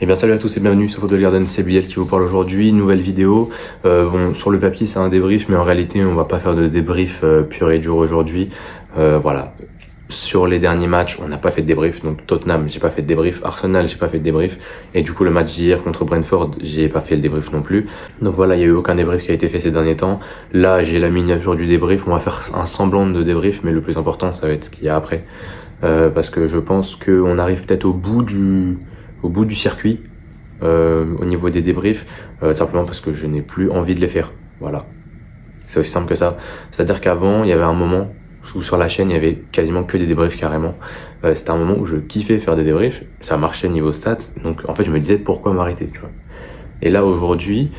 Eh bien salut à tous et bienvenue sur Football Garden, c'est Biel qui vous parle aujourd'hui, nouvelle vidéo. Bon, sur le papier c'est un débrief, mais en réalité on va pas faire de débrief pur et dur aujourd'hui. Voilà, sur les derniers matchs on n'a pas fait de débrief, donc Tottenham j'ai pas fait de débrief, Arsenal j'ai pas fait de débrief, et du coup le match d'hier contre Brentford j'ai pas fait le débrief non plus. Donc voilà, il y a eu aucun débrief qui a été fait ces derniers temps. Là j'ai la miniature du débrief, on va faire un semblant de débrief, mais le plus important ça va être ce qu'il y a après. Parce que je pense qu'on arrive peut-être au bout du circuit au niveau des débriefs, simplement parce que je n'ai plus envie de les faire. Voilà, c'est aussi simple que ça. C'est-à-dire qu'avant, il y avait un moment où sur la chaîne, il y avait quasiment que des débriefs carrément. C'était un moment où je kiffais faire des débriefs, ça marchait niveau stats, donc en fait je me disais pourquoi m'arrêter, tu vois. Et là aujourd'hui,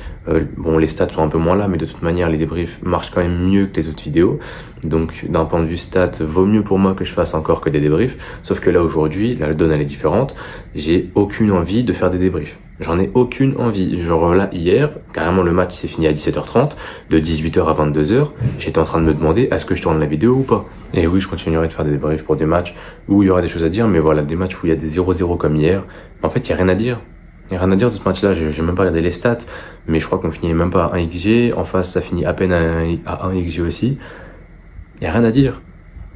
bon les stats sont un peu moins là, mais de toute manière les débriefs marchent quand même mieux que les autres vidéos. Donc d'un point de vue stats, vaut mieux pour moi que je fasse encore que des débriefs. Sauf que là aujourd'hui, la donne elle est différente. J'ai aucune envie de faire des débriefs. J'en ai aucune envie. Genre là hier, carrément le match s'est fini à 17h30, de 18h à 22h. J'étais en train de me demander est-ce que je tourne la vidéo ou pas. Et oui, je continuerai de faire des débriefs pour des matchs où il y aura des choses à dire, mais voilà, des matchs où il y a des 0-0 comme hier. En fait, il y a rien à dire. Il n'y a rien à dire de ce match-là, j'ai même pas regardé les stats, mais je crois qu'on finit même pas à 1xg, en face ça finit à peine à 1xg aussi. Il n'y a rien à dire.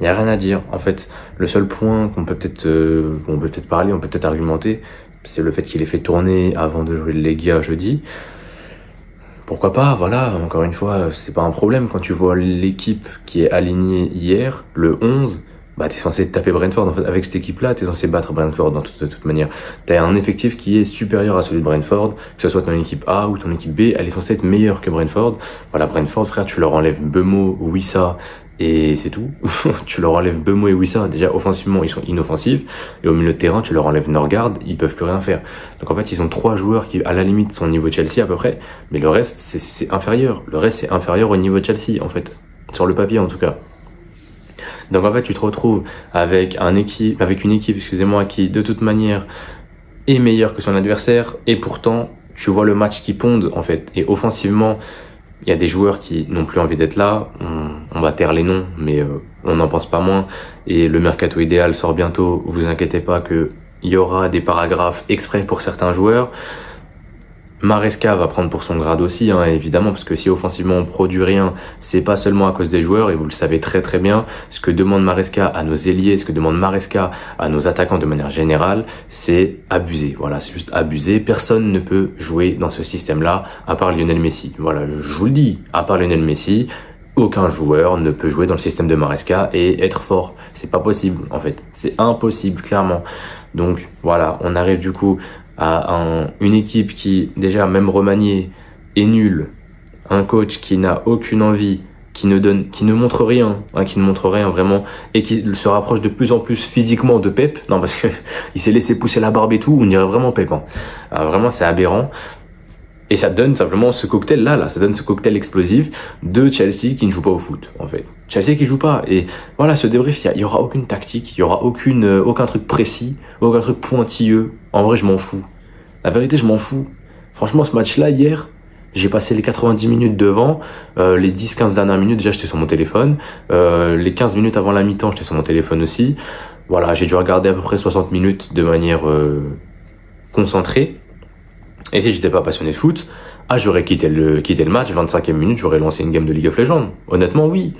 Il n'y a rien à dire. En fait, le seul point qu'on peut peut-être parler, on peut peut-être argumenter, c'est le fait qu'il ait fait tourner avant de jouer le Legia jeudi. Pourquoi pas, voilà, encore une fois, c'est pas un problème quand tu vois l'équipe qui est alignée hier, le 11, bah t'es censé taper Brentford. En fait, avec cette équipe-là, t'es censé battre Brentford de toute manière. T'as un effectif qui est supérieur à celui de Brentford, que ce soit ton équipe A ou ton équipe B, elle est censée être meilleure que Brentford. Voilà, Brentford, frère, tu leur enlèves Mbeumo, Wissa, et c'est tout. Tu leur enlèves Mbeumo et Wissa, déjà offensivement ils sont inoffensifs, et au milieu de terrain tu leur enlèves Norgard, ils peuvent plus rien faire. Donc en fait ils ont trois joueurs qui à la limite sont au niveau de Chelsea à peu près, mais le reste c'est inférieur. Le reste c'est inférieur au niveau de Chelsea en fait, sur le papier en tout cas. Donc en fait tu te retrouves avec une équipe, excusez-moi, qui de toute manière est meilleure que son adversaire, et pourtant tu vois le match qui ponde en fait. Et offensivement, il y a des joueurs qui n'ont plus envie d'être là, on va taire les noms, mais on n'en pense pas moins. Et le mercato idéal sort bientôt, vous inquiétez pas que il y aura des paragraphes exprès pour certains joueurs. Maresca va prendre pour son grade aussi, hein, évidemment, parce que si offensivement on produit rien, c'est pas seulement à cause des joueurs, et vous le savez très très bien. Ce que demande Maresca à nos ailiers, ce que demande Maresca à nos attaquants de manière générale, c'est abusé. Voilà, c'est juste abusé. Personne ne peut jouer dans ce système-là, à part Lionel Messi. Voilà, je vous le dis, à part Lionel Messi, aucun joueur ne peut jouer dans le système de Maresca et être fort. C'est pas possible, en fait. C'est impossible, clairement. Donc, voilà, on arrive du coup à une équipe qui, déjà, même remaniée, est nulle, un coach qui n'a aucune envie, qui ne montre rien, hein, qui ne montre rien vraiment, et qui se rapproche de plus en plus physiquement de Pep. Non, parce que il s'est laissé pousser la barbe et tout, on dirait vraiment Pep, hein. Vraiment, c'est aberrant. Et ça donne simplement ce cocktail-là, ça donne ce cocktail explosif de Chelsea qui ne joue pas au foot, en fait. Chelsea qui joue pas. Et voilà, ce débrief, il y aura aucune tactique, il y aura aucun truc précis, aucun truc pointilleux. En vrai, je m'en fous. La vérité, je m'en fous. Franchement, ce match-là, hier, j'ai passé les 90 minutes devant, les 10-15 dernières minutes, déjà, j'étais sur mon téléphone. Les 15 minutes avant la mi-temps, j'étais sur mon téléphone aussi. Voilà, j'ai dû regarder à peu près 60 minutes de manière concentrée. Et si j'étais pas passionné de foot, j'aurais quitté le match, 25e minute, j'aurais lancé une game de League of Legends. Honnêtement, oui.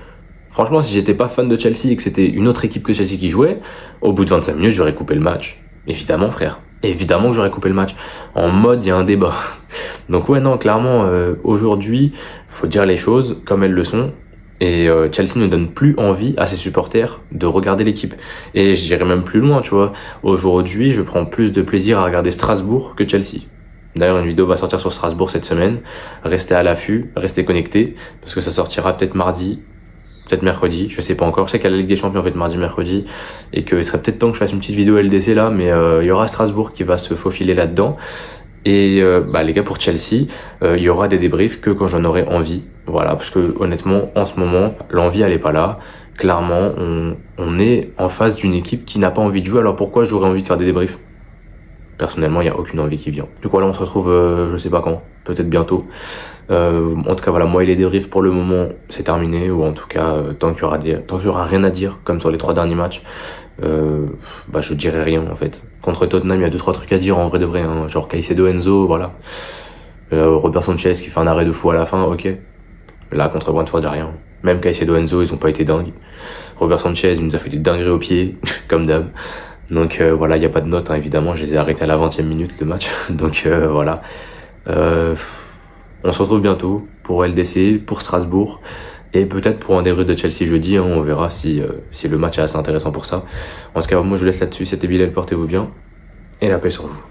Franchement, si j'étais pas fan de Chelsea et que c'était une autre équipe que Chelsea qui jouait, au bout de 25 minutes, j'aurais coupé le match. Évidemment, frère. Évidemment que j'aurais coupé le match. En mode, il y a un débat. Donc ouais, non, clairement, aujourd'hui, faut dire les choses comme elles le sont. Et Chelsea ne donne plus envie à ses supporters de regarder l'équipe. Et j'irai même plus loin, tu vois. Aujourd'hui, je prends plus de plaisir à regarder Strasbourg que Chelsea. D'ailleurs, une vidéo va sortir sur Strasbourg cette semaine. Restez à l'affût, restez connectés, parce que ça sortira peut-être mardi, peut-être mercredi, je sais pas encore. Je sais qu'à la Ligue des Champions, en fait, mardi, mercredi, et qu'il serait peut-être temps que je fasse une petite vidéo LDC là, mais il y aura Strasbourg qui va se faufiler là-dedans. Et les gars, pour Chelsea, il y aura des débriefs que quand j'en aurai envie. Voilà, parce que honnêtement, en ce moment, l'envie, elle est pas là. Clairement, on est en face d'une équipe qui n'a pas envie de jouer. Alors pourquoi j'aurais envie de faire des débriefs? Personnellement, il n'y a aucune envie qui vient. Du coup, là, on se retrouve, je sais pas quand, peut-être bientôt. En tout cas, voilà, moi et les débriefs, pour le moment, c'est terminé. Ou en tout cas, tant qu'il y aura rien à dire, comme sur les 3 derniers matchs. bah je dirais rien en fait. Contre Tottenham, il y a 2-3 trucs à dire en vrai de vrai, hein. Genre Caicedo, Enzo, voilà. Robert Sanchez qui fait un arrêt de fou à la fin, ok. Là, contre Brentford, il n'y a rien. Même Caicedo, Enzo, ils ont pas été dingues. Robert Sanchez, il nous a fait des dingueries au pied, comme d'hab. Donc voilà, il n'y a pas de note, hein, évidemment. Je les ai arrêtés à la 20e minute, le match. Donc voilà. On se retrouve bientôt pour LDC, pour Strasbourg. Et peut-être pour un débrief de Chelsea jeudi, hein, on verra si le match est assez intéressant pour ça. En tout cas, moi je vous laisse là-dessus. C'était Bilal, portez-vous bien. Et la paix sur vous.